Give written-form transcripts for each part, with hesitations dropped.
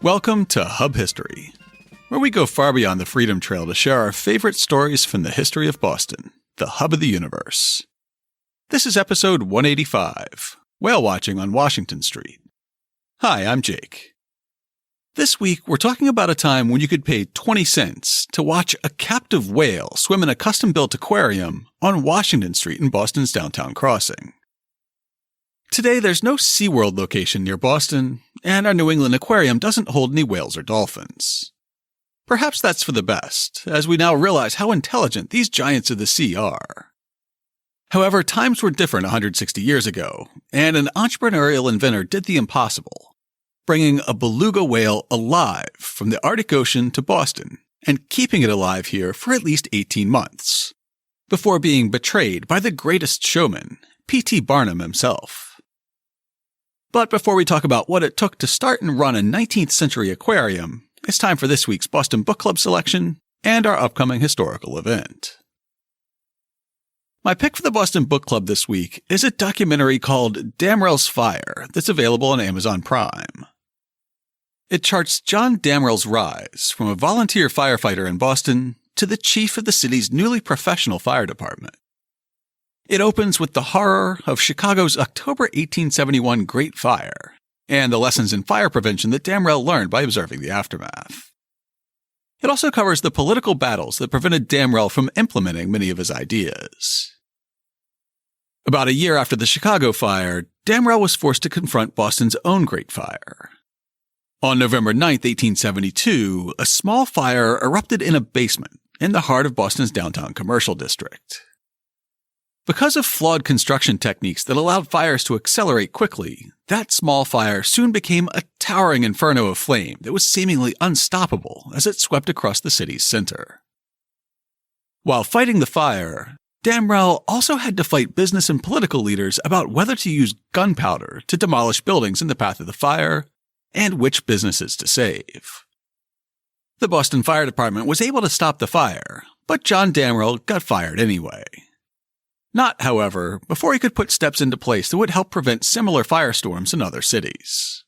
Welcome to Hub History, where we go far beyond the Freedom Trail to share our favorite stories from the history of Boston, the hub of the universe. This is episode 185, Whale Watching on Washington Street. Hi, I'm Jake. This week, we're talking about a time when you could pay 20 cents to watch a captive whale swim in a custom-built aquarium on Washington Street in Boston's downtown crossing. Today, there's no SeaWorld location near Boston, and our New England Aquarium doesn't hold any whales or dolphins. Perhaps that's for the best, as we now realize how intelligent these giants of the sea are. However, times were different 160 years ago, and an entrepreneurial inventor did the impossible, bringing a beluga whale alive from the Arctic Ocean to Boston, and keeping it alive here for at least 18 months, before being betrayed by the greatest showman, P.T. Barnum himself. But before we talk about what it took to start and run a 19th century aquarium, it's time for this week's Boston Book Club selection and our upcoming historical event. My pick for the Boston Book Club this week is a documentary called Damrell's Fire that's available on Amazon Prime. It charts John Damrell's rise from a volunteer firefighter in Boston to the chief of the city's newly professional fire department. It opens with the horror of Chicago's October 1871 Great Fire and the lessons in fire prevention that Damrell learned by observing the aftermath. It also covers the political battles that prevented Damrell from implementing many of his ideas. About a year after the Chicago fire, Damrell was forced to confront Boston's own Great Fire. On November 9, 1872, a small fire erupted in a basement in the heart of Boston's downtown commercial district. Because of flawed construction techniques that allowed fires to accelerate quickly, that small fire soon became a towering inferno of flame that was seemingly unstoppable as it swept across the city's center. While fighting the fire, Damrell also had to fight business and political leaders about whether to use gunpowder to demolish buildings in the path of the fire and which businesses to save. The Boston Fire Department was able to stop the fire, but John Damrell got fired anyway. Not, however, before he could put steps into place that would help prevent similar firestorms in other cities.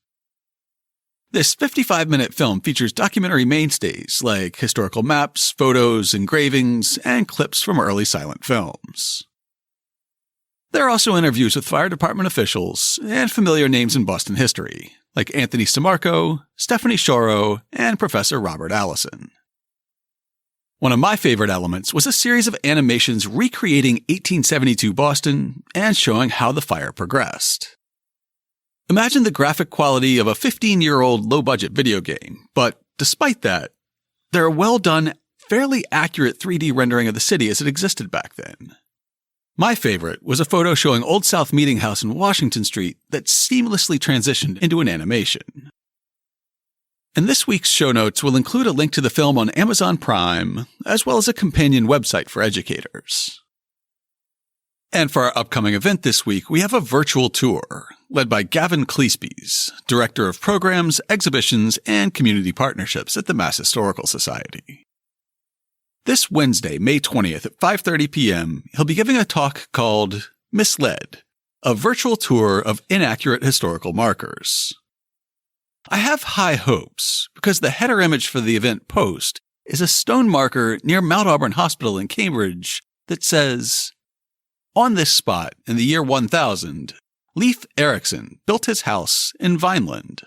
This 55-minute film features documentary mainstays like historical maps, photos, engravings, and clips from early silent films. There are also interviews with fire department officials and familiar names in Boston history, like Anthony Stamarco, Stephanie Shoro, and Professor Robert Allison. One of my favorite elements was a series of animations recreating 1872 Boston and showing how the fire progressed. Imagine the graphic quality of a 15-year-old low-budget video game, but despite that, they're a well-done, fairly accurate 3D rendering of the city as it existed back then. My favorite was a photo showing Old South Meeting House in Washington Street that seamlessly transitioned into an animation. And this week's show notes will include a link to the film on Amazon Prime, as well as a companion website for educators. And for our upcoming event this week, we have a virtual tour, led by Gavin Cleespies, Director of Programs, Exhibitions, and Community Partnerships at the Mass Historical Society. This Wednesday, May 20th at 5:30 p.m., he'll be giving a talk called Misled, a virtual tour of inaccurate historical markers. I have high hopes because the header image for the event post is a stone marker near Mount Auburn Hospital in Cambridge that says, "On this spot in the year 1000, Leif Erikson built his house in Vineland."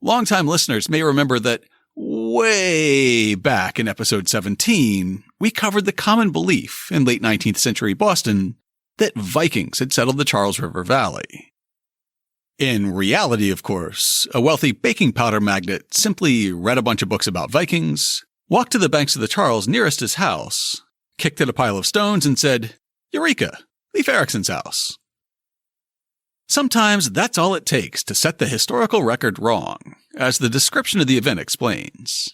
Longtime listeners may remember that way back in episode 17, we covered the common belief in late 19th century Boston that Vikings had settled the Charles River Valley. In reality, of course, a wealthy baking powder magnate simply read a bunch of books about Vikings, walked to the banks of the Charles nearest his house, kicked at a pile of stones, and said, "Eureka! Leif Erikson's house." Sometimes that's all it takes to set the historical record wrong, as the description of the event explains.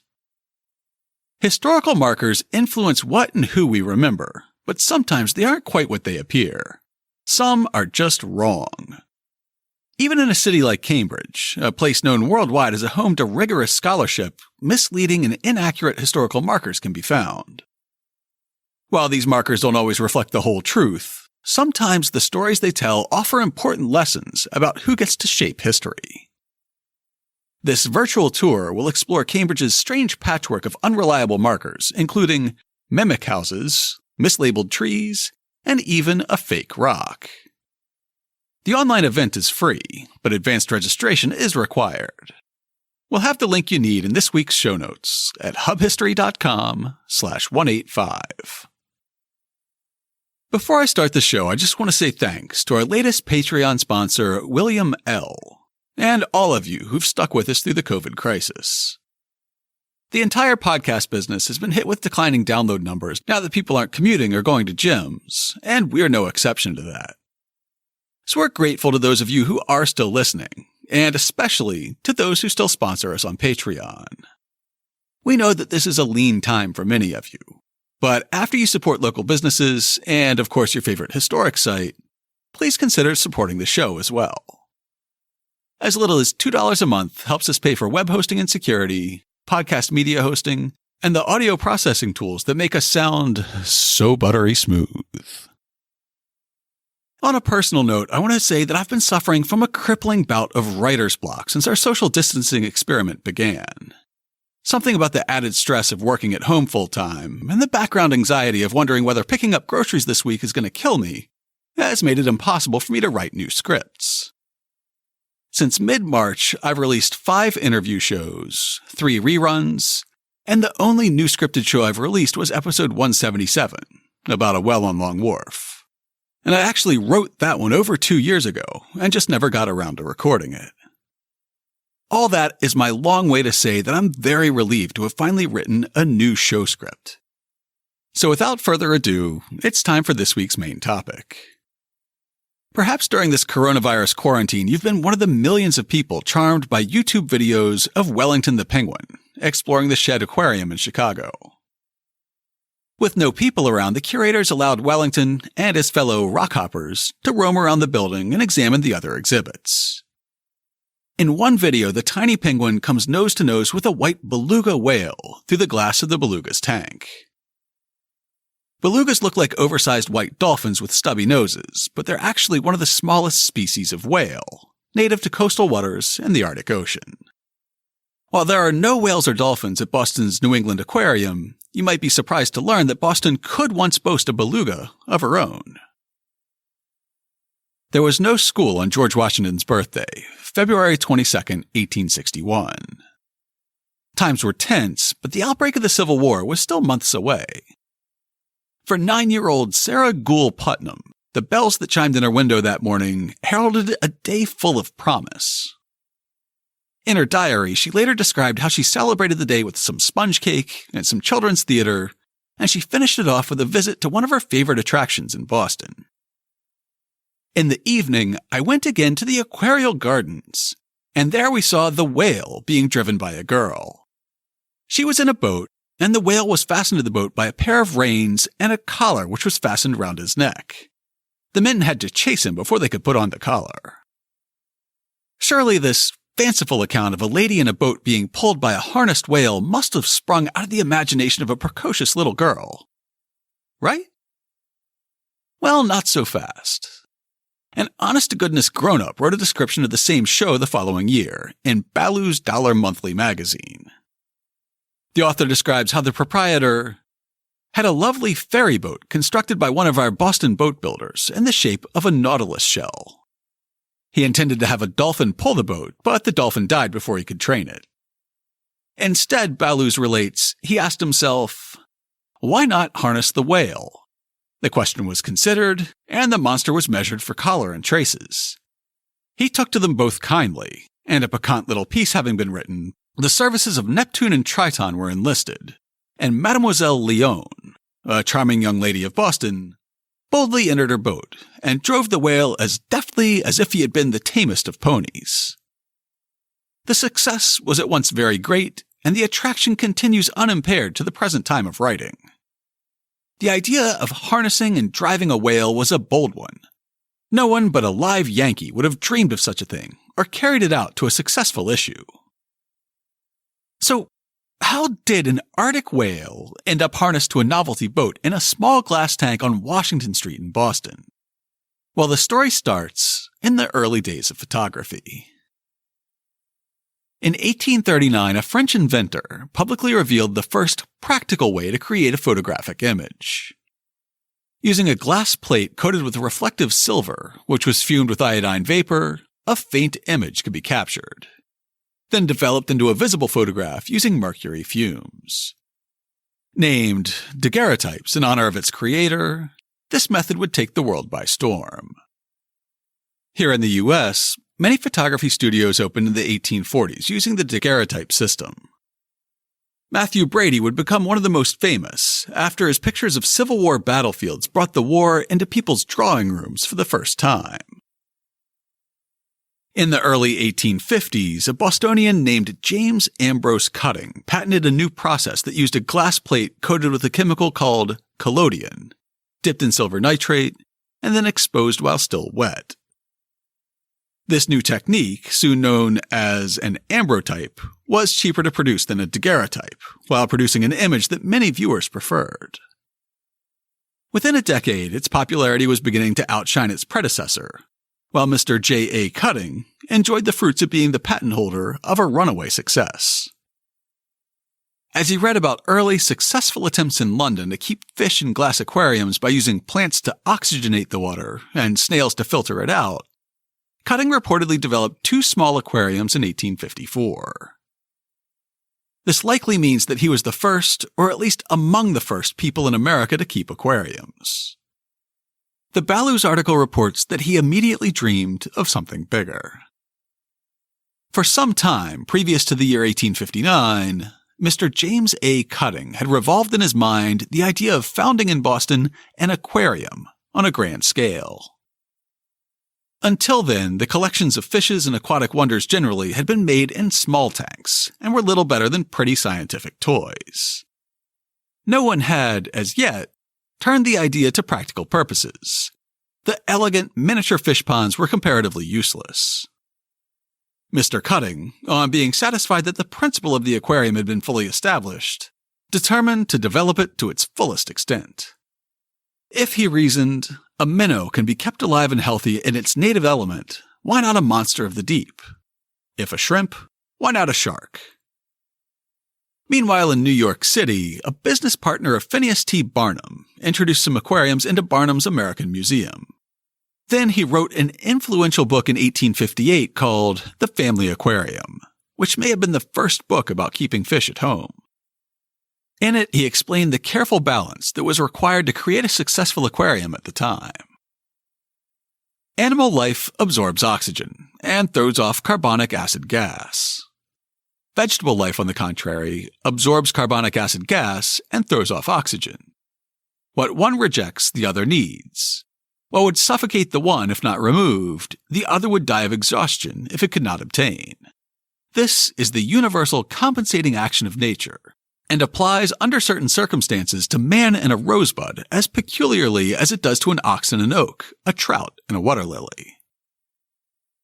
Historical markers influence what and who we remember, but sometimes they aren't quite what they appear. Some are just wrong. Even in a city like Cambridge, a place known worldwide as a home to rigorous scholarship, misleading and inaccurate historical markers can be found. While these markers don't always reflect the whole truth, sometimes the stories they tell offer important lessons about who gets to shape history. This virtual tour will explore Cambridge's strange patchwork of unreliable markers, including mimic houses, mislabeled trees, and even a fake rock. The online event is free, but advanced registration is required. We'll have the link you need in this week's show notes at hubhistory.com/185. Before I start the show, I just want to say thanks to our latest Patreon sponsor, William L., and all of you who've stuck with us through the COVID crisis. The entire podcast business has been hit with declining download numbers now that people aren't commuting or going to gyms, and we're no exception to that. So we're grateful to those of you who are still listening, and especially to those who still sponsor us on Patreon. We know that this is a lean time for many of you, but after you support local businesses and, of course, your favorite historic site, please consider supporting the show as well. As little as $2 a month helps us pay for web hosting and security, podcast media hosting, and the audio processing tools that make us sound so buttery smooth. On a personal note, I want to say that I've been suffering from a crippling bout of writer's block since our social distancing experiment began. Something about the added stress of working at home full-time and the background anxiety of wondering whether picking up groceries this week is going to kill me has made it impossible for me to write new scripts. Since mid-March, I've released 5 interview shows, 3 reruns, and the only new scripted show I've released was episode 177, about a well on Long Wharf. And I actually wrote that one over 2 years ago, and just never got around to recording it. All that is my long way to say that I'm very relieved to have finally written a new show script. So without further ado, it's time for this week's main topic. Perhaps during this coronavirus quarantine, you've been one of the millions of people charmed by YouTube videos of Wellington the penguin, exploring the Shed Aquarium in Chicago. With no people around, the curators allowed Wellington and his fellow rockhoppers to roam around the building and examine the other exhibits. In one video, the tiny penguin comes nose to nose with a white beluga whale through the glass of the beluga's tank. Belugas look like oversized white dolphins with stubby noses, but they're actually one of the smallest species of whale, native to coastal waters and the Arctic Ocean. While there are no whales or dolphins at Boston's New England Aquarium, you might be surprised to learn that Boston could once boast a beluga of her own. There was no school on George Washington's birthday, February 22, 1861. Times were tense, but the outbreak of the Civil War was still months away. For 9-year-old Sarah Gooll Putnam, the bells that chimed in her window that morning heralded a day full of promise. In her diary, she later described how she celebrated the day with some sponge cake and some children's theater, and she finished it off with a visit to one of her favorite attractions in Boston. In the evening, I went again to the Aquarial Gardens, and there we saw the whale being driven by a girl. She was in a boat, and the whale was fastened to the boat by a pair of reins and a collar which was fastened round his neck. The men had to chase him before they could put on the collar. Surely this fanciful account of a lady in a boat being pulled by a harnessed whale must have sprung out of the imagination of a precocious little girl. Right? Well, not so fast. An honest-to-goodness grown-up wrote a description of the same show the following year in Ballou's Dollar Monthly magazine. The author describes how the proprietor had a lovely ferry boat constructed by one of our Boston boat builders in the shape of a nautilus shell. He intended to have a dolphin pull the boat, but the dolphin died before he could train it. Instead, Ballou relates, he asked himself, why not harness the whale? The question was considered, and the monster was measured for collar and traces. He took to them both kindly, and a piquant little piece having been written, the services of Neptune and Triton were enlisted, and Mademoiselle Lyon, a charming young lady of Boston, boldly entered her boat and drove the whale as deftly as if he had been the tamest of ponies. The success was at once very great, and the attraction continues unimpaired to the present time of writing. The idea of harnessing and driving a whale was a bold one. No one but a live Yankee would have dreamed of such a thing or carried it out to a successful issue. So, how did an Arctic whale end up harnessed to a novelty boat in a small glass tank on Washington Street in Boston? Well, the story starts in the early days of photography. In 1839, a French inventor publicly revealed the first practical way to create a photographic image. Using a glass plate coated with reflective silver, which was fumed with iodine vapor, a faint image could be captured, then developed into a visible photograph using mercury fumes. Named daguerreotypes in honor of its creator, this method would take the world by storm. Here in the U.S., many photography studios opened in the 1840s using the daguerreotype system. Matthew Brady would become one of the most famous after his pictures of Civil War battlefields brought the war into people's drawing rooms for the first time. In the early 1850s, a Bostonian named James Ambrose Cutting patented a new process that used a glass plate coated with a chemical called collodion, dipped in silver nitrate, and then exposed while still wet. This new technique, soon known as an ambrotype, was cheaper to produce than a daguerreotype, while producing an image that many viewers preferred. Within a decade, its popularity was beginning to outshine its predecessor, while Mr. J.A. Cutting enjoyed the fruits of being the patent holder of a runaway success. As he read about early, successful attempts in London to keep fish in glass aquariums by using plants to oxygenate the water and snails to filter it out, Cutting reportedly developed 2 small aquariums in 1854. This likely means that he was the first, or at least among the first people in America to keep aquariums. The Ballou's article reports that he immediately dreamed of something bigger. For some time previous to the year 1859, Mr. James A. Cutting had revolved in his mind the idea of founding in Boston an aquarium on a grand scale. Until then, the collections of fishes and aquatic wonders generally had been made in small tanks and were little better than pretty scientific toys. No one had, as yet, turned the idea to practical purposes. The elegant miniature fish ponds were comparatively useless. Mr. Cutting, on being satisfied that the principle of the aquarium had been fully established, determined to develop it to its fullest extent. If, he reasoned, a minnow can be kept alive and healthy in its native element, why not a monster of the deep? If a shrimp, why not a shark? Meanwhile, in New York City, a business partner of Phineas T. Barnum introduced some aquariums into Barnum's American Museum. Then he wrote an influential book in 1858 called The Family Aquarium, which may have been the first book about keeping fish at home. In it, he explained the careful balance that was required to create a successful aquarium at the time. Animal life absorbs oxygen and throws off carbonic acid gas. Vegetable life, on the contrary, absorbs carbonic acid gas and throws off oxygen. What one rejects, the other needs. What would suffocate the one if not removed, the other would die of exhaustion if it could not obtain. This is the universal compensating action of nature, and applies under certain circumstances to man and a rosebud as peculiarly as it does to an ox and an oak, a trout and a water lily.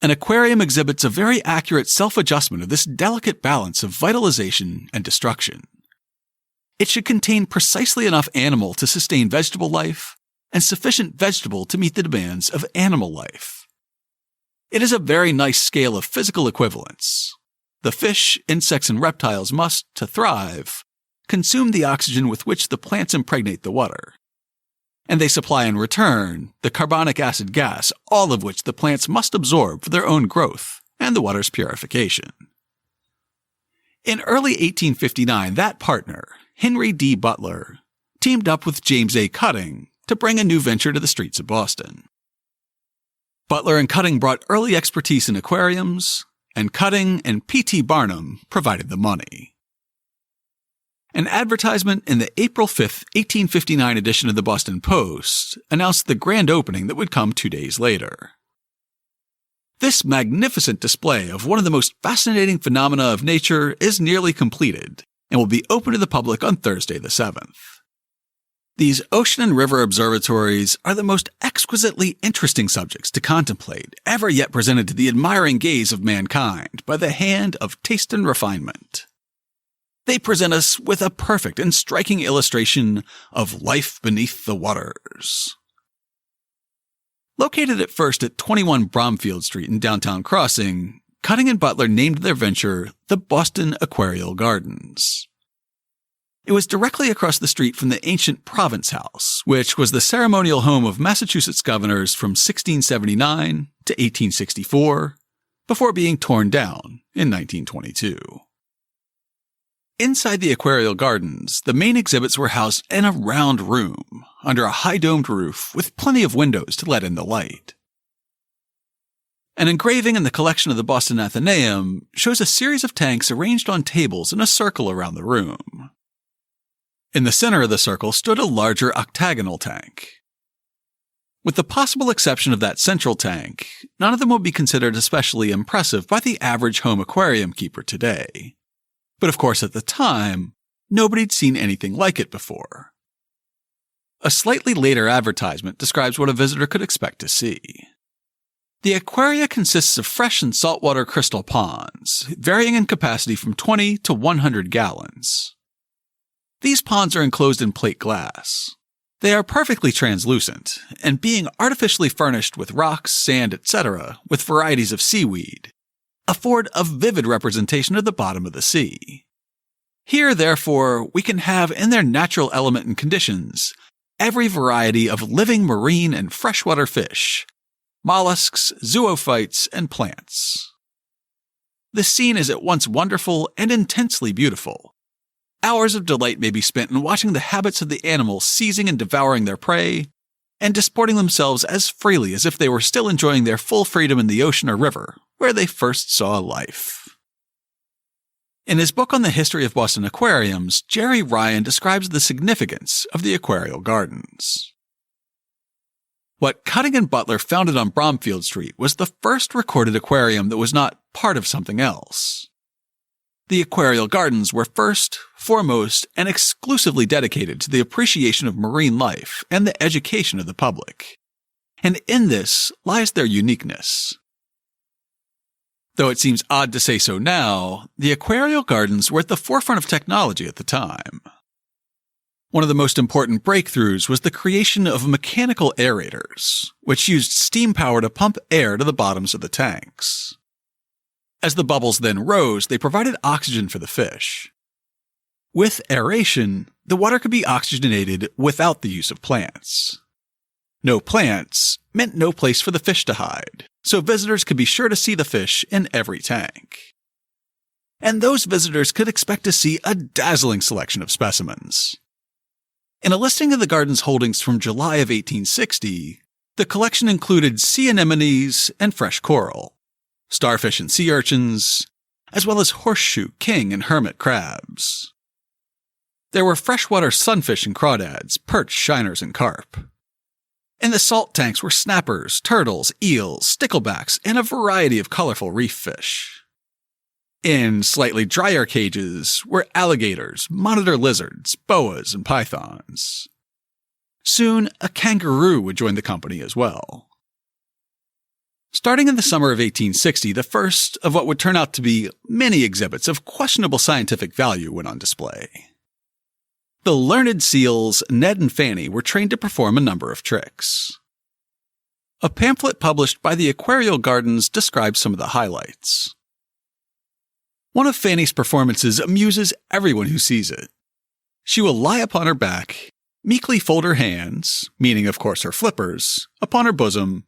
An aquarium exhibits a very accurate self-adjustment of this delicate balance of vitalization and destruction. It should contain precisely enough animal to sustain vegetable life, and sufficient vegetable to meet the demands of animal life. It is a very nice scale of physical equivalence. The fish, insects, and reptiles must, to thrive, consume the oxygen with which the plants impregnate the water, and they supply in return the carbonic acid gas, all of which the plants must absorb for their own growth and the water's purification. In early 1859, that partner, Henry D. Butler, teamed up with James A. Cutting to bring a new venture to the streets of Boston. Butler and Cutting brought early expertise in aquariums, and Cutting and P.T. Barnum provided the money. An advertisement in the April 5, 1859 edition of the Boston Post announced the grand opening that would come 2 days later. This magnificent display of one of the most fascinating phenomena of nature is nearly completed and will be open to the public on Thursday the 7th. These ocean and river observatories are the most exquisitely interesting subjects to contemplate ever yet presented to the admiring gaze of mankind by the hand of taste and refinement. They present us with a perfect and striking illustration of life beneath the waters. Located at first at 21 Bromfield Street in downtown Crossing, Cutting and Butler named their venture the Boston Aquarial Gardens. It was directly across the street from the ancient Province House, which was the ceremonial home of Massachusetts governors from 1679 to 1864, before being torn down in 1922. Inside the Aquarial Gardens, the main exhibits were housed in a round room, under a high-domed roof with plenty of windows to let in the light. An engraving in the collection of the Boston Athenaeum shows a series of tanks arranged on tables in a circle around the room. In the center of the circle stood a larger octagonal tank. With the possible exception of that central tank, none of them would be considered especially impressive by the average home aquarium keeper today. But of course at the time, nobody'd seen anything like it before. A slightly later advertisement describes what a visitor could expect to see. The aquaria consists of fresh and saltwater crystal ponds, varying in capacity from 20 to 100 gallons. These ponds are enclosed in plate glass. They are perfectly translucent, and being artificially furnished with rocks, sand, etc., with varieties of seaweed, afford a vivid representation of the bottom of the sea. Here, therefore, we can have in their natural element and conditions every variety of living marine and freshwater fish, mollusks, zoophytes, and plants. The scene is at once wonderful and intensely beautiful. Hours of delight may be spent in watching the habits of the animals seizing and devouring their prey, and disporting themselves as freely as if they were still enjoying their full freedom in the ocean or river, where they first saw life. In his book on the history of Boston aquariums, Jerry Ryan describes the significance of the Aquarial Gardens. What Cutting and Butler founded on Bromfield Street was the first recorded aquarium that was not part of something else. The Aquarial Gardens were first, foremost, and exclusively dedicated to the appreciation of marine life and the education of the public. And in this lies their uniqueness. Though it seems odd to say so now, the Aquarial Gardens were at the forefront of technology at the time. One of the most important breakthroughs was the creation of mechanical aerators, which used steam power to pump air to the bottoms of the tanks. As the bubbles then rose, they provided oxygen for the fish. With aeration, the water could be oxygenated without the use of plants. No plants meant no place for the fish to hide, so visitors could be sure to see the fish in every tank. And those visitors could expect to see a dazzling selection of specimens. In a listing of the garden's holdings from July of 1860, the collection included sea anemones and fresh coral, starfish and sea urchins, as well as horseshoe, king, and hermit crabs. There were freshwater sunfish and crawdads, perch, shiners, and carp. In the salt tanks were snappers, turtles, eels, sticklebacks, and a variety of colorful reef fish. In slightly drier cages were alligators, monitor lizards, boas, and pythons. Soon, a kangaroo would join the company as well. Starting in the summer of 1860, the first of what would turn out to be many exhibits of questionable scientific value went on display. The learned seals Ned and Fanny were trained to perform a number of tricks. A pamphlet published by the Aquarial Gardens describes some of the highlights. One of Fanny's performances amuses everyone who sees it. She will lie upon her back, meekly fold her hands, meaning of course her flippers, upon her bosom,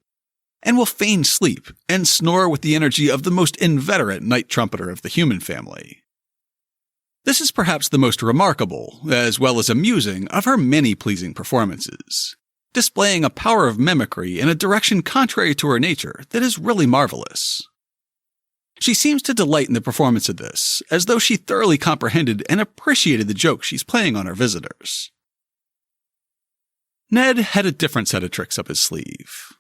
and will feign sleep and snore with the energy of the most inveterate night trumpeter of the human family. This is perhaps the most remarkable, as well as amusing, of her many pleasing performances, displaying a power of mimicry in a direction contrary to her nature that is really marvelous. She seems to delight in the performance of this, as though she thoroughly comprehended and appreciated the joke she's playing on her visitors. Ned had a different set of tricks up his sleeve.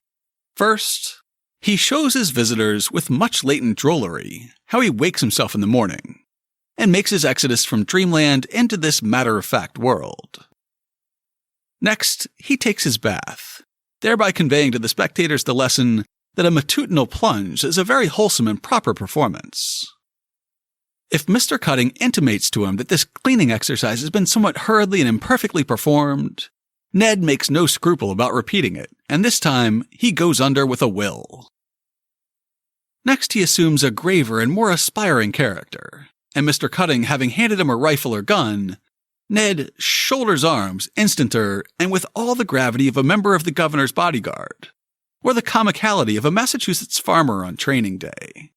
First, he shows his visitors with much latent drollery how he wakes himself in the morning and makes his exodus from dreamland into this matter-of-fact world. Next, he takes his bath, thereby conveying to the spectators the lesson that a matutinal plunge is a very wholesome and proper performance. If Mr. Cutting intimates to him that this cleaning exercise has been somewhat hurriedly and imperfectly performed, Ned makes no scruple about repeating it, and this time he goes under with a will. Next, he assumes a graver and more aspiring character, and Mr. Cutting having handed him a rifle or gun, Ned shoulders arms instanter and with all the gravity of a member of the governor's bodyguard, or the comicality of a Massachusetts farmer on training day.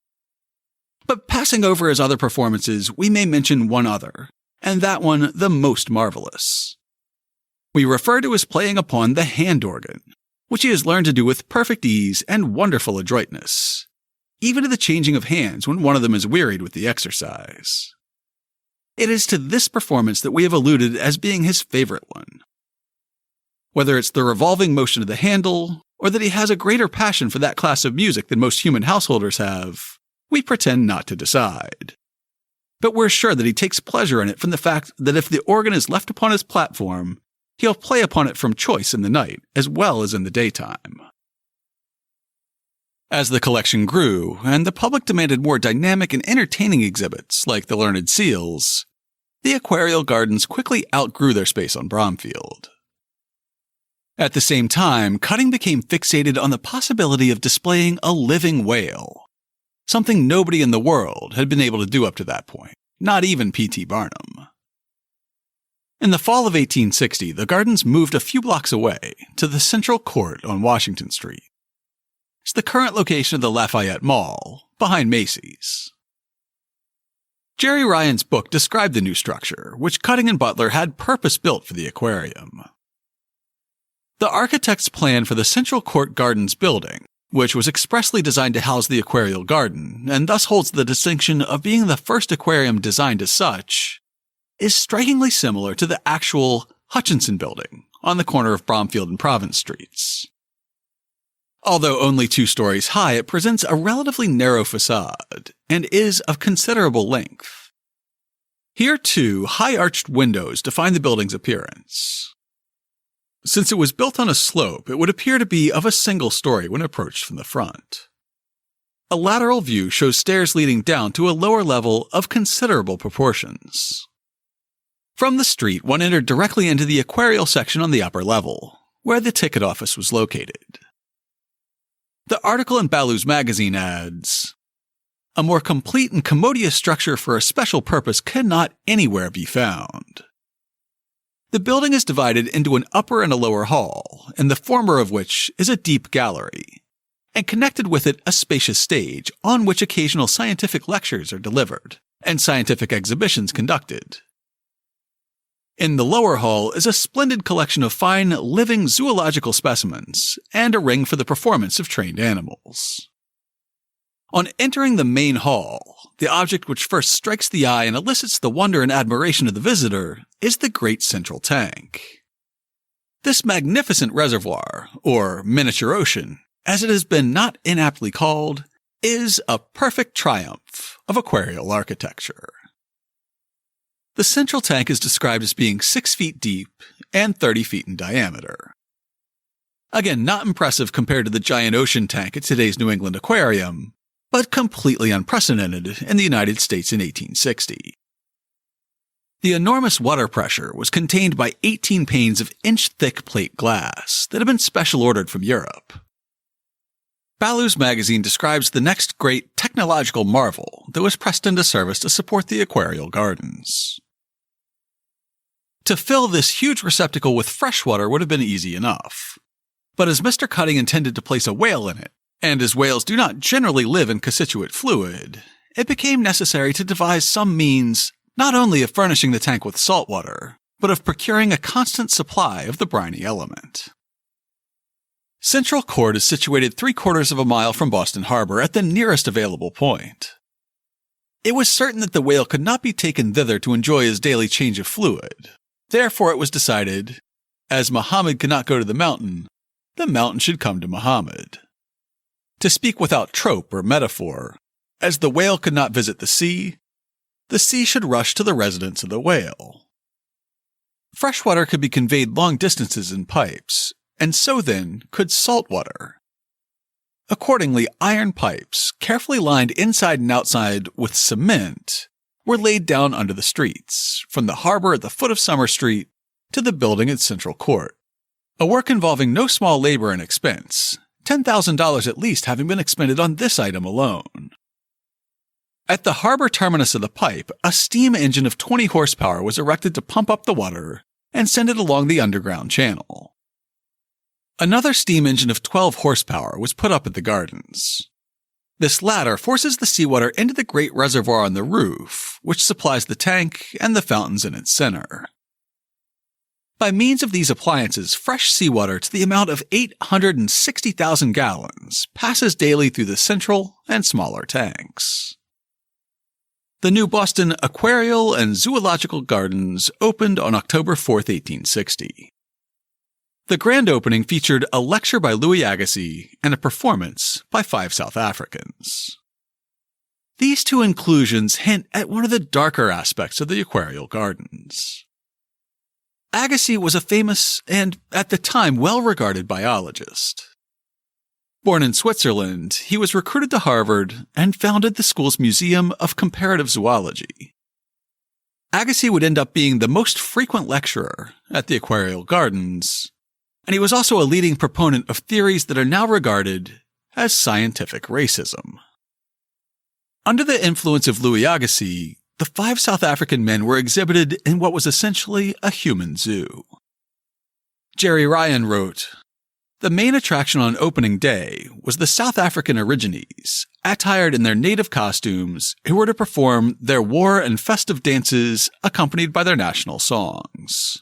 But passing over his other performances, we may mention one other, and that one the most marvelous. We refer to his playing upon the hand organ, which he has learned to do with perfect ease and wonderful adroitness, even to the changing of hands when one of them is wearied with the exercise. It is to this performance that we have alluded as being his favorite one. Whether it's the revolving motion of the handle, or that he has a greater passion for that class of music than most human householders have, we pretend not to decide. But we're sure that he takes pleasure in it from the fact that if the organ is left upon his platform, he'll play upon it from choice in the night as well as in the daytime. As the collection grew, and the public demanded more dynamic and entertaining exhibits like the learned seals, the aquarial gardens quickly outgrew their space on Bromfield. At the same time, Cutting became fixated on the possibility of displaying a living whale, something nobody in the world had been able to do up to that point, not even P.T. Barnum. In the fall of 1860, the gardens moved a few blocks away to the Central Court on Washington Street. It's the current location of the Lafayette Mall, behind Macy's. Jerry Ryan's book described the new structure, which Cutting and Butler had purpose-built for the aquarium. The architect's plan for the Central Court Gardens building, which was expressly designed to house the aquarial garden, and thus holds the distinction of being the first aquarium designed as such, is strikingly similar to the actual Hutchinson building on the corner of Bromfield and Province Streets. Although only 2 stories high, it presents a relatively narrow facade and is of considerable length. Here, too, high-arched windows define the building's appearance. Since it was built on a slope, it would appear to be of a single story when approached from the front. A lateral view shows stairs leading down to a lower level of considerable proportions. From the street, one entered directly into the aquarial section on the upper level, where the ticket office was located. The article in Ballou's magazine adds, "A more complete and commodious structure for a special purpose cannot anywhere be found." The building is divided into an upper and a lower hall, and the former of which is a deep gallery, and connected with it a spacious stage on which occasional scientific lectures are delivered and scientific exhibitions conducted. In the lower hall is a splendid collection of fine, living zoological specimens and a ring for the performance of trained animals. On entering the main hall, the object which first strikes the eye and elicits the wonder and admiration of the visitor is the great central tank. This magnificent reservoir, or miniature ocean, as it has been not inaptly called, is a perfect triumph of aquarial architecture. The central tank is described as being 6 feet deep and 30 feet in diameter. Again, not impressive compared to the giant ocean tank at today's New England Aquarium, but completely unprecedented in the United States in 1860. The enormous water pressure was contained by 18 panes of inch-thick plate glass that had been special ordered from Europe. Ballou's magazine describes the next great technological marvel that was pressed into service to support the aquarial gardens. To fill this huge receptacle with fresh water would have been easy enough, but as Mr. Cutting intended to place a whale in it, and as whales do not generally live in constituent fluid, it became necessary to devise some means not only of furnishing the tank with salt water, but of procuring a constant supply of the briny element. Central Court is situated 3/4 of a mile from Boston Harbor at the nearest available point. It was certain that the whale could not be taken thither to enjoy his daily change of fluid. Therefore it was decided, as Muhammad could not go to the mountain should come to Muhammad. To speak without trope or metaphor, as the whale could not visit the sea should rush to the residence of the whale. Fresh water could be conveyed long distances in pipes, and so then could salt water. Accordingly, iron pipes, carefully lined inside and outside with cement, were laid down under the streets, from the harbor at the foot of Summer Street to the building at Central Court. A work involving no small labor and expense, $10,000 at least having been expended on this item alone. At the harbor terminus of the pipe, a steam engine of 20 horsepower was erected to pump up the water and send it along the underground channel. Another steam engine of 12 horsepower was put up at the gardens. This latter forces the seawater into the great reservoir on the roof, which supplies the tank and the fountains in its center. By means of these appliances, fresh seawater to the amount of 860,000 gallons passes daily through the central and smaller tanks. The new Boston Aquarium and Zoological Gardens opened on October 4, 1860. The grand opening featured a lecture by Louis Agassiz and a performance by 5 South Africans. These two inclusions hint at one of the darker aspects of the Aquarium Gardens. Agassiz was a famous and, at the time, well-regarded biologist. Born in Switzerland, he was recruited to Harvard and founded the school's Museum of Comparative Zoology. Agassiz would end up being the most frequent lecturer at the Aquarium Gardens, and he was also a leading proponent of theories that are now regarded as scientific racism. Under the influence of Louis Agassiz, the 5 South African men were exhibited in what was essentially a human zoo. Jerry Ryan wrote, "The main attraction on opening day was the South African aborigines, attired in their native costumes, who were to perform their war and festive dances accompanied by their national songs."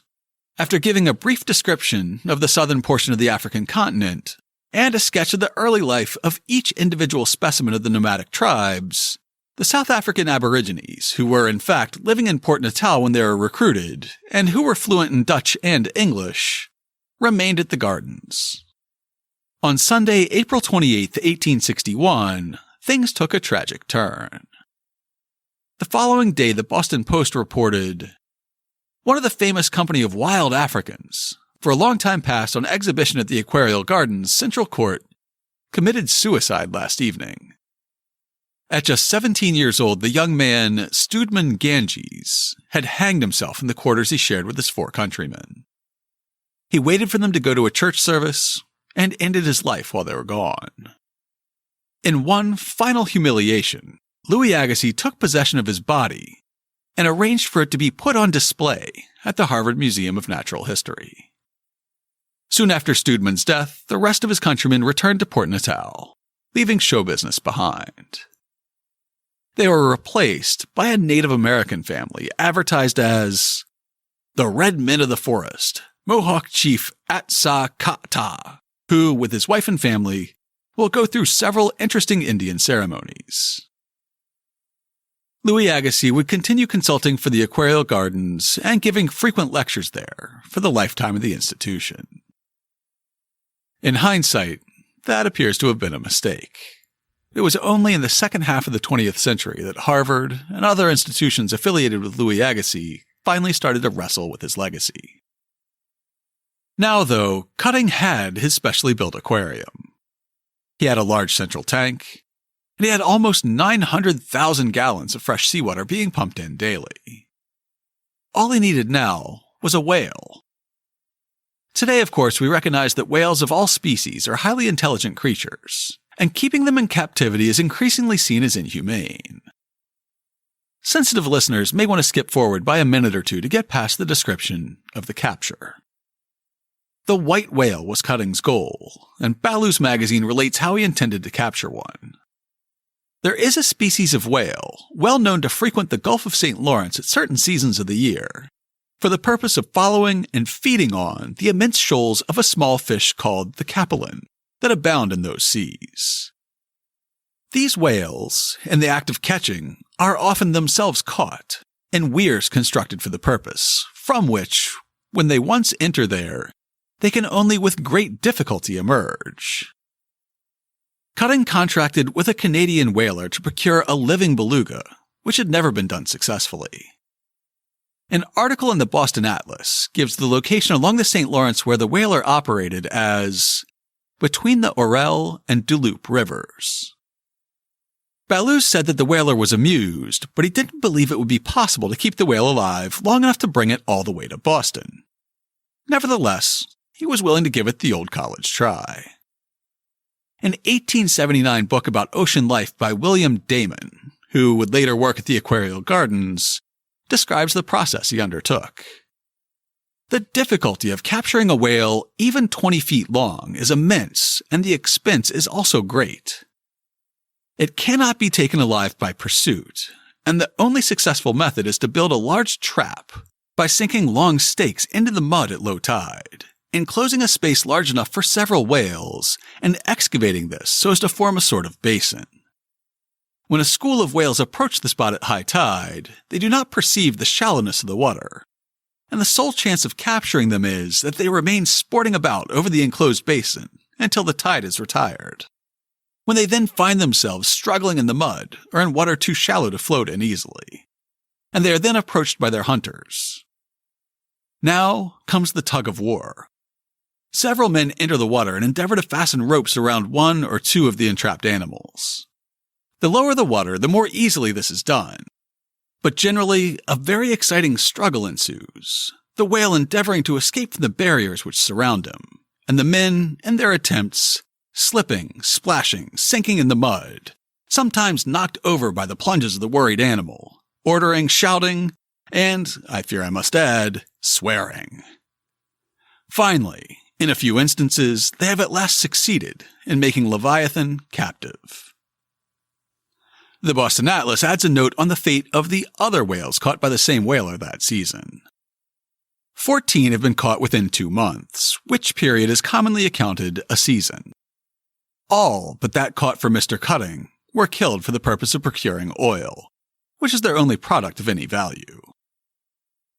After giving a brief description of the southern portion of the African continent and a sketch of the early life of each individual specimen of the nomadic tribes, the South African Aborigines, who were in fact living in Port Natal when they were recruited and who were fluent in Dutch and English, remained at the gardens. On Sunday, April 28, 1861, things took a tragic turn. The following day, the Boston Post reported, "One of the famous company of wild Africans, for a long time past on exhibition at the Aquarium Gardens Central Court, committed suicide last evening. At just 17 years old, the young man, Stoodman Ganges, had hanged himself in the quarters he shared with his 4 countrymen. He waited for them to go to a church service and ended his life while they were gone." In one final humiliation, Louis Agassiz took possession of his body and arranged for it to be put on display at the Harvard Museum of Natural History. Soon after Stoodman's death, the rest of his countrymen returned to Port Natal, leaving show business behind. They were replaced by a Native American family advertised as the Red Men of the Forest, Mohawk Chief Atsakata, who, with his wife and family, will go through several interesting Indian ceremonies. Louis Agassiz would continue consulting for the Aquarium Gardens and giving frequent lectures there for the lifetime of the institution. In hindsight, that appears to have been a mistake. It was only in the second half of the 20th century that Harvard and other institutions affiliated with Louis Agassiz finally started to wrestle with his legacy. Now, though, Cutting had his specially built aquarium. He had a large central tank, and he had almost 900,000 gallons of fresh seawater being pumped in daily. All he needed now was a whale. Today, of course, we recognize that whales of all species are highly intelligent creatures, and keeping them in captivity is increasingly seen as inhumane. Sensitive listeners may want to skip forward by a minute or two to get past the description of the capture. The white whale was Cutting's goal, and Ballou's magazine relates how he intended to capture one. There is a species of whale well known to frequent the Gulf of St. Lawrence at certain seasons of the year, for the purpose of following and feeding on the immense shoals of a small fish called the capelin that abound in those seas. These whales, in the act of catching, are often themselves caught in weirs constructed for the purpose, from which, when they once enter there, they can only with great difficulty emerge. Cutting contracted with a Canadian whaler to procure a living beluga, which had never been done successfully. An article in the Boston Atlas gives the location along the St. Lawrence where the whaler operated as between the Orel and Duluth rivers. Ballou said that the whaler was amused, but he didn't believe it would be possible to keep the whale alive long enough to bring it all the way to Boston. Nevertheless, he was willing to give it the old college try. An 1879 book about ocean life by William Damon, who would later work at the Aquarial Gardens, describes the process he undertook. The difficulty of capturing a whale even 20 feet long is immense, and the expense is also great. It cannot be taken alive by pursuit, and the only successful method is to build a large trap by sinking long stakes into the mud at low tide, enclosing a space large enough for several whales, and excavating this so as to form a sort of basin. When a school of whales approach the spot at high tide, they do not perceive the shallowness of the water, and the sole chance of capturing them is that they remain sporting about over the enclosed basin until the tide is retired, when they then find themselves struggling in the mud or in water too shallow to float in easily, and they are then approached by their hunters. Now comes the tug of war. Several men enter the water and endeavor to fasten ropes around one or two of the entrapped animals. The lower the water, the more easily this is done. But generally, a very exciting struggle ensues, the whale endeavoring to escape from the barriers which surround him, and the men, in their attempts, slipping, splashing, sinking in the mud, sometimes knocked over by the plunges of the worried animal, ordering, shouting, and, I fear I must add, swearing. Finally, in a few instances, they have at last succeeded in making Leviathan captive. The Boston Atlas adds a note on the fate of the other whales caught by the same whaler that season. 14 have been caught within 2 months, which period is commonly accounted a season. All but that caught for Mr. Cutting were killed for the purpose of procuring oil, which is their only product of any value.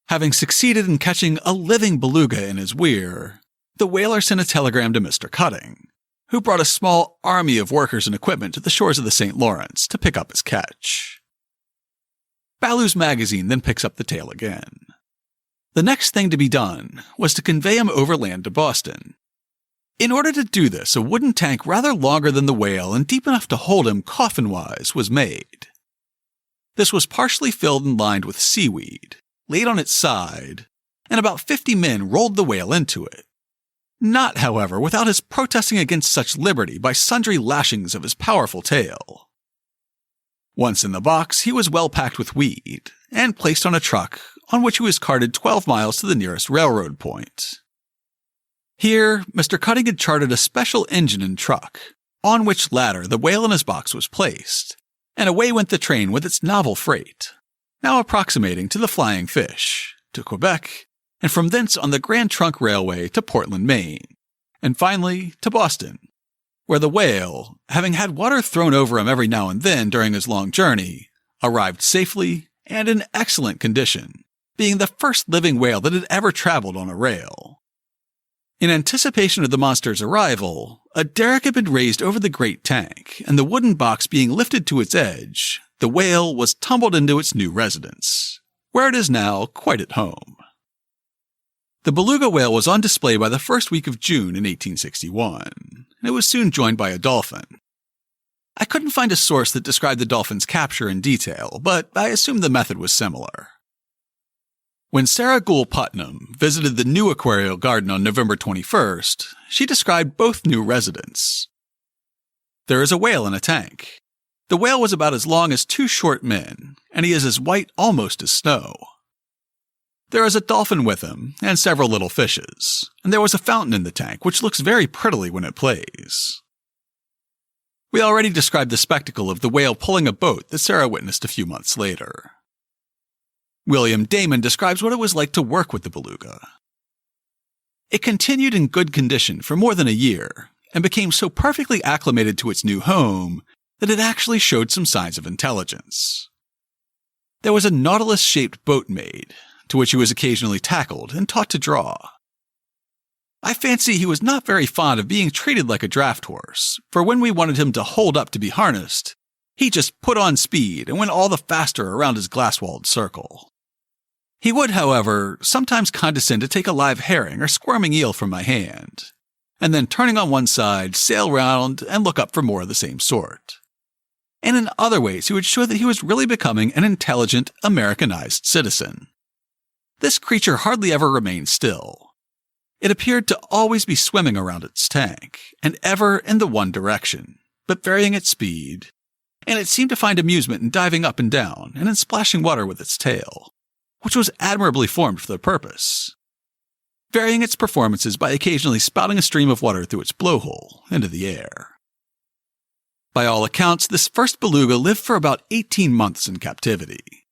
Having succeeded in catching a living beluga in his weir, the whaler sent a telegram to Mr. Cutting, who brought a small army of workers and equipment to the shores of the St. Lawrence to pick up his catch. Ballou's magazine then picks up the tale again. The next thing to be done was to convey him overland to Boston. In order to do this, a wooden tank rather longer than the whale and deep enough to hold him coffin-wise was made. This was partially filled and lined with seaweed, laid on its side, and about 50 men rolled the whale into it. Not, however, without his protesting against such liberty by sundry lashings of his powerful tail. Once in the box, he was well packed with weed, and placed on a truck, on which he was carted 12 miles to the nearest railroad point. Here, Mr. Cutting had chartered a special engine and truck, on which latter the whale in his box was placed, and away went the train with its novel freight, now approximating to the Flying Fish, to Quebec, and from thence on the Grand Trunk Railway to Portland, Maine, and finally to Boston, where the whale, having had water thrown over him every now and then during his long journey, arrived safely and in excellent condition, being the first living whale that had ever traveled on a rail. In anticipation of the monster's arrival, a derrick had been raised over the great tank, and the wooden box being lifted to its edge, the whale was tumbled into its new residence, where it is now quite at home. The beluga whale was on display by the first week of June in 1861, and it was soon joined by a dolphin. I couldn't find a source that described the dolphin's capture in detail, but I assumed the method was similar. When Sarah Gooll Putnam visited the new Aquarial Garden on November 21st, she described both new residents. There is a whale in a tank. The whale was about as long as 2 short men, and he is as white almost as snow. There is a dolphin with him, and several little fishes, and there was a fountain in the tank which looks very prettily when it plays. We already described the spectacle of the whale pulling a boat that Sarah witnessed a few months later. William Damon describes what it was like to work with the beluga. It continued in good condition for more than a year, and became so perfectly acclimated to its new home that it actually showed some signs of intelligence. There was a nautilus-shaped boat made, to which he was occasionally tackled and taught to draw. I fancy he was not very fond of being treated like a draft horse, for when we wanted him to hold up to be harnessed, he just put on speed and went all the faster around his glass-walled circle. He would, however, sometimes condescend to take a live herring or squirming eel from my hand, and then turning on one side, sail round and look up for more of the same sort. And in other ways he would show that he was really becoming an intelligent, Americanized citizen. This creature hardly ever remained still. It appeared to always be swimming around its tank, and ever in the one direction, but varying its speed, and it seemed to find amusement in diving up and down and in splashing water with its tail, which was admirably formed for the purpose, varying its performances by occasionally spouting a stream of water through its blowhole into the air. By all accounts, this first beluga lived for about 18 months in captivity.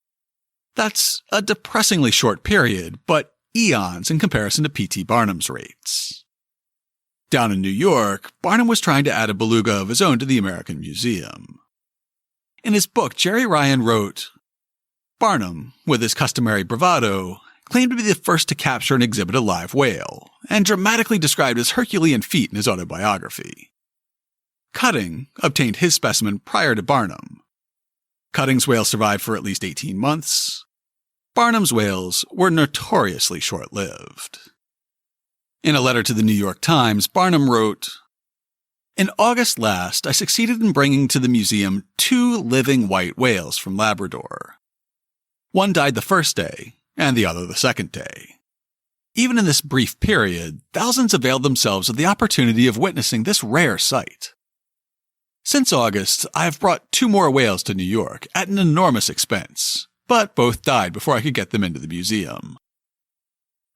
That's a depressingly short period, but eons in comparison to P.T. Barnum's rates. Down in New York, Barnum was trying to add a beluga of his own to the American Museum. In his book, Jerry Ryan wrote, Barnum, with his customary bravado, claimed to be the first to capture and exhibit a live whale, and dramatically described his Herculean feat in his autobiography. Cutting obtained his specimen prior to Barnum. Cutting's whale survived for at least 18 months. Barnum's whales were notoriously short-lived. In a letter to the New York Times, Barnum wrote, In August last, I succeeded in bringing to the museum 2 living white whales from Labrador. One died the first day, and the other the second day. Even in this brief period, thousands availed themselves of the opportunity of witnessing this rare sight. Since August, I have brought 2 more whales to New York at an enormous expense, but both died before I could get them into the museum.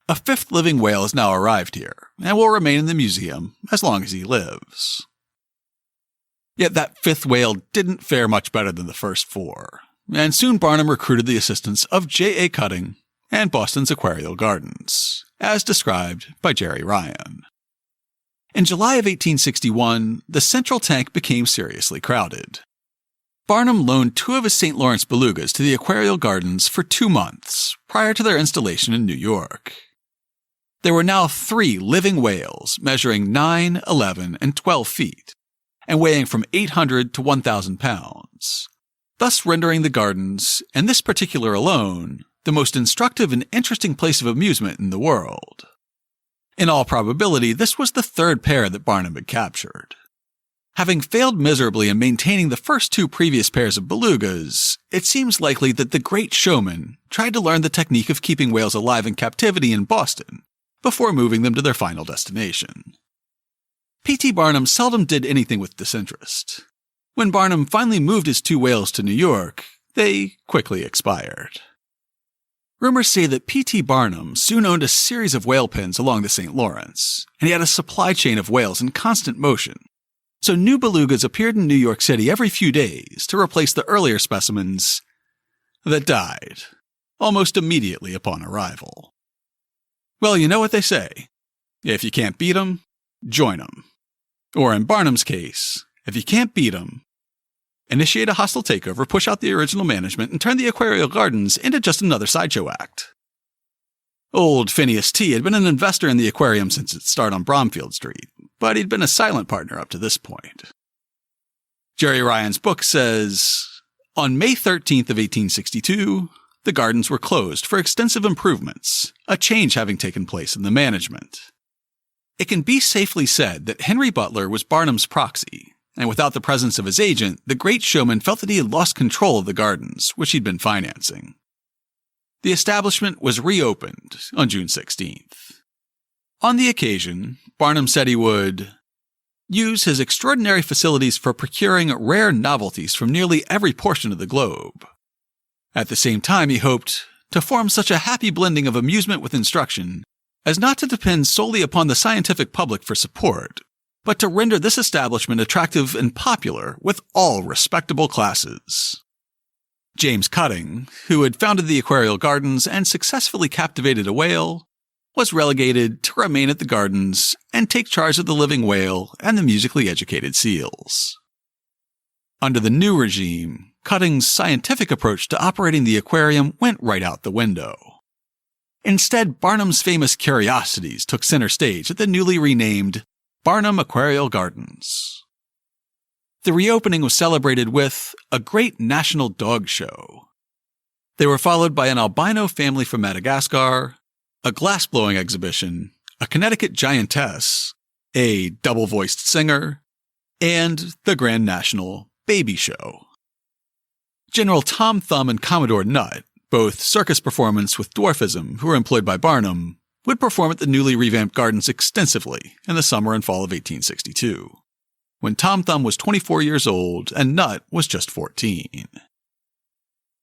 A 5th living whale has now arrived here, and will remain in the museum as long as he lives. Yet that 5th whale didn't fare much better than the first 4, and soon Barnum recruited the assistance of J.A. Cutting and Boston's Aquarial Gardens, as described by Jerry Ryan. In July of 1861, the central tank became seriously crowded. Barnum loaned 2 of his St. Lawrence belugas to the Aquarial Gardens for 2 months, prior to their installation in New York. There were now 3 living whales measuring 9, 11, and 12 feet, and weighing from 800 to 1,000 pounds, thus rendering the gardens, and this particular alone, the most instructive and interesting place of amusement in the world. In all probability, this was the 3rd pair that Barnum had captured. Having failed miserably in maintaining the first 2 previous pairs of belugas, it seems likely that the great showman tried to learn the technique of keeping whales alive in captivity in Boston before moving them to their final destination. P.T. Barnum seldom did anything with disinterest. When Barnum finally moved his 2 whales to New York, they quickly expired. Rumors say that P.T. Barnum soon owned a series of whale pens along the St. Lawrence, and he had a supply chain of whales in constant motion, so new belugas appeared in New York City every few days to replace the earlier specimens that died almost immediately upon arrival. Well, you know what they say. If you can't beat 'em, join 'em. Or in Barnum's case, if you can't beat 'em, initiate a hostile takeover, push out the original management, and turn the Aquarial Gardens into just another sideshow act. Old Phineas T. had been an investor in the aquarium since its start on Bromfield Street, but he'd been a silent partner up to this point. Jerry Ryan's book says, On May 13th of 1862, the gardens were closed for extensive improvements, a change having taken place in the management. It can be safely said that Henry Butler was Barnum's proxy, and without the presence of his agent, the great showman felt that he had lost control of the gardens, which he'd been financing. The establishment was reopened on June 16th. On the occasion, Barnum said he would use his extraordinary facilities for procuring rare novelties from nearly every portion of the globe. At the same time, he hoped to form such a happy blending of amusement with instruction as not to depend solely upon the scientific public for support, but to render this establishment attractive and popular with all respectable classes. James Cutting, who had founded the Aquarial Gardens and successfully captivated a whale, was relegated to remain at the gardens and take charge of the living whale and the musically educated seals. Under the new regime, Cutting's scientific approach to operating the aquarium went right out the window. Instead, Barnum's famous curiosities took center stage at the newly renamed Barnum Aquarial Gardens. The reopening was celebrated with a great national dog show. They were followed by an albino family from Madagascar, a glass-blowing exhibition, a Connecticut giantess, a double-voiced singer, and the Grand National Baby Show. General Tom Thumb and Commodore Nutt, both circus performers with dwarfism who were employed by Barnum, would perform at the newly revamped gardens extensively in the summer and fall of 1862, when Tom Thumb was 24 years old and Nut was just 14.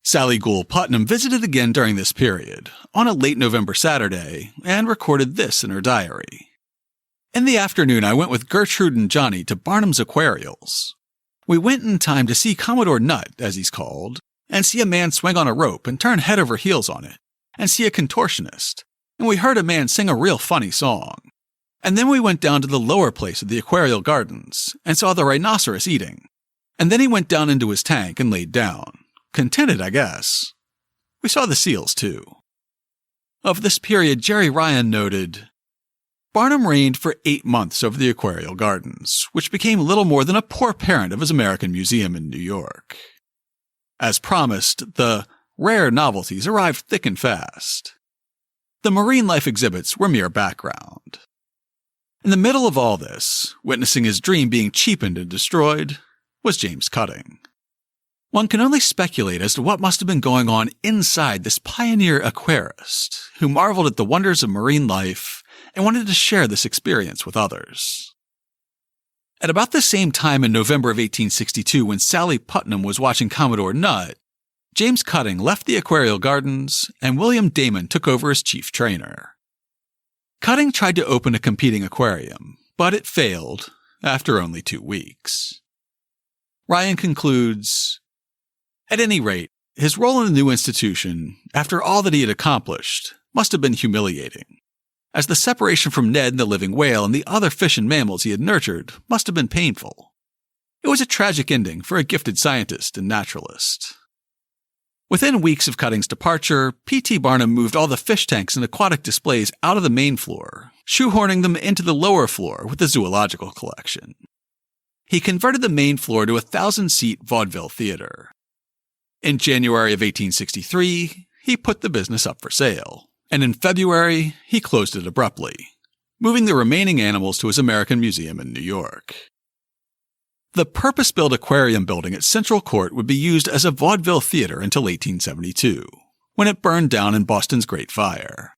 Sally Gooll Putnam visited again during this period, on a late November Saturday, and recorded this in her diary. In the afternoon, I went with Gertrude and Johnny to Barnum's Aquarials. We went in time to see Commodore Nut, as he's called, and see a man swing on a rope and turn head over heels on it, and see a contortionist, and we heard a man sing a real funny song. And then we went down to the lower place of the Aquarial Gardens and saw the rhinoceros eating. And then he went down into his tank and laid down. Contented, I guess. We saw the seals, too. Of this period, Jerry Ryan noted, Barnum reigned for 8 months over the Aquarial Gardens, which became little more than a poor parent of his American Museum in New York. As promised, the rare novelties arrived thick and fast. The marine life exhibits were mere background. In the middle of all this, witnessing his dream being cheapened and destroyed, was James Cutting. One can only speculate as to what must have been going on inside this pioneer aquarist, who marveled at the wonders of marine life and wanted to share this experience with others. At about the same time in November of 1862, when Sally Putnam was watching Commodore Nut, James Cutting left the Aquarial Gardens and William Damon took over as chief trainer. Cutting tried to open a competing aquarium, but it failed after only 2 weeks. Ryan concludes, at any rate, his role in the new institution, after all that he had accomplished, must have been humiliating, as the separation from Ned the living whale and the other fish and mammals he had nurtured must have been painful. It was a tragic ending for a gifted scientist and naturalist. Within weeks of Cutting's departure, P.T. Barnum moved all the fish tanks and aquatic displays out of the main floor, shoehorning them into the lower floor with the zoological collection. He converted the main floor to a 1,000-seat vaudeville theater. In January of 1863, he put the business up for sale, and in February, he closed it abruptly, moving the remaining animals to his American Museum in New York. The purpose-built aquarium building at Central Court would be used as a vaudeville theater until 1872, when it burned down in Boston's Great Fire.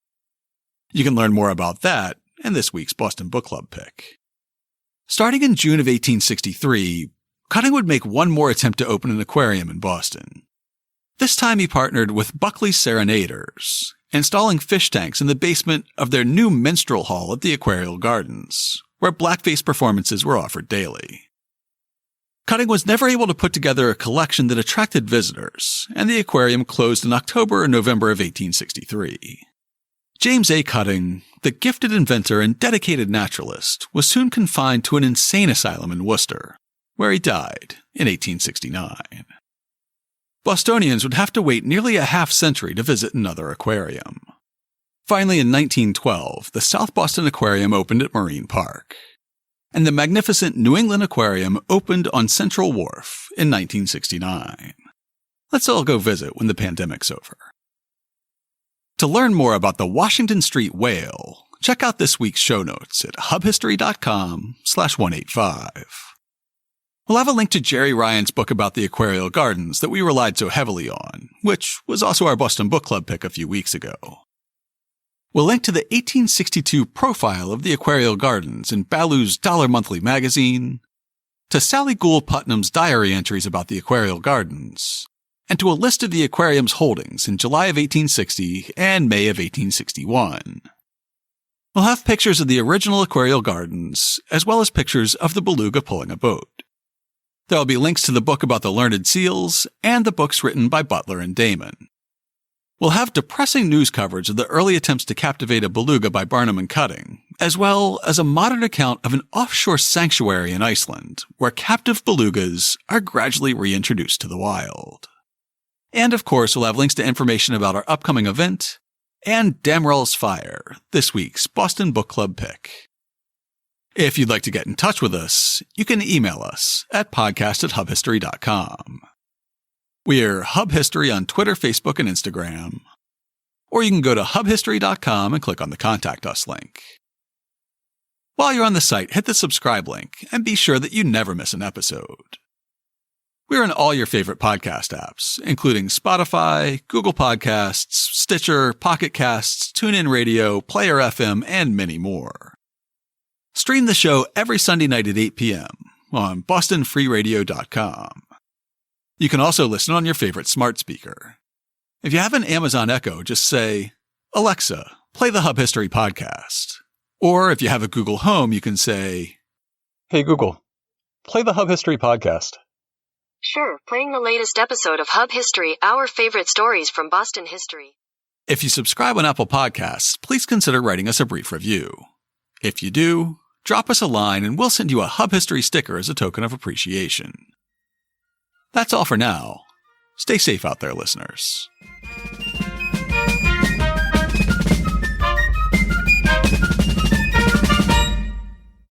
You can learn more about that in this week's Boston Book Club pick. Starting in June of 1863, Cutting would make one more attempt to open an aquarium in Boston. This time he partnered with Buckley's Serenaders, installing fish tanks in the basement of their new minstrel hall at the Aquarial Gardens, where blackface performances were offered daily. Cutting was never able to put together a collection that attracted visitors, and the aquarium closed in October or November of 1863. James A. Cutting, the gifted inventor and dedicated naturalist, was soon confined to an insane asylum in Worcester, where he died in 1869. Bostonians would have to wait nearly a half-century to visit another aquarium. Finally, in 1912, the South Boston Aquarium opened at Marine Park, and the magnificent New England Aquarium opened on Central Wharf in 1969. Let's all go visit when the pandemic's over. To learn more about the Washington Street whale, check out this week's show notes at hubhistory.com/185. We'll have a link to Jerry Ryan's book about the Aquarial Gardens that we relied so heavily on, which was also our Boston Book Club pick a few weeks ago. We'll link to the 1862 profile of the Aquarial Gardens in Ballou's Dollar Monthly magazine, to Sally Gooll Putnam's diary entries about the Aquarial Gardens, and to a list of the aquarium's holdings in July of 1860 and May of 1861. We'll have pictures of the original Aquarial Gardens, as well as pictures of the beluga pulling a boat. There will be links to the book about the learned seals and the books written by Butler and Damon. We'll have depressing news coverage of the early attempts to captivate a beluga by Barnum and Cutting, as well as a modern account of an offshore sanctuary in Iceland, where captive belugas are gradually reintroduced to the wild. And of course, we'll have links to information about our upcoming event and Damrell's Fire, this week's Boston Book Club pick. If you'd like to get in touch with us, you can email us at podcast@hubhistory.com. We're Hub History on Twitter, Facebook, and Instagram. Or you can go to hubhistory.com and click on the Contact Us link. While you're on the site, hit the subscribe link and be sure that you never miss an episode. We're in all your favorite podcast apps, including Spotify, Google Podcasts, Stitcher, Pocket Casts, TuneIn Radio, Player FM, and many more. Stream the show every Sunday night at 8 p.m. on bostonfreeradio.com. You can also listen on your favorite smart speaker. If you have an Amazon Echo, just say, "Alexa, play the Hub History podcast." Or if you have a Google Home, you can say, "Hey Google, play the Hub History podcast." Sure, playing the latest episode of Hub History, our favorite stories from Boston history. If you subscribe on Apple Podcasts, please consider writing us a brief review. If you do, drop us a line and we'll send you a Hub History sticker as a token of appreciation. That's all for now. Stay safe out there, listeners.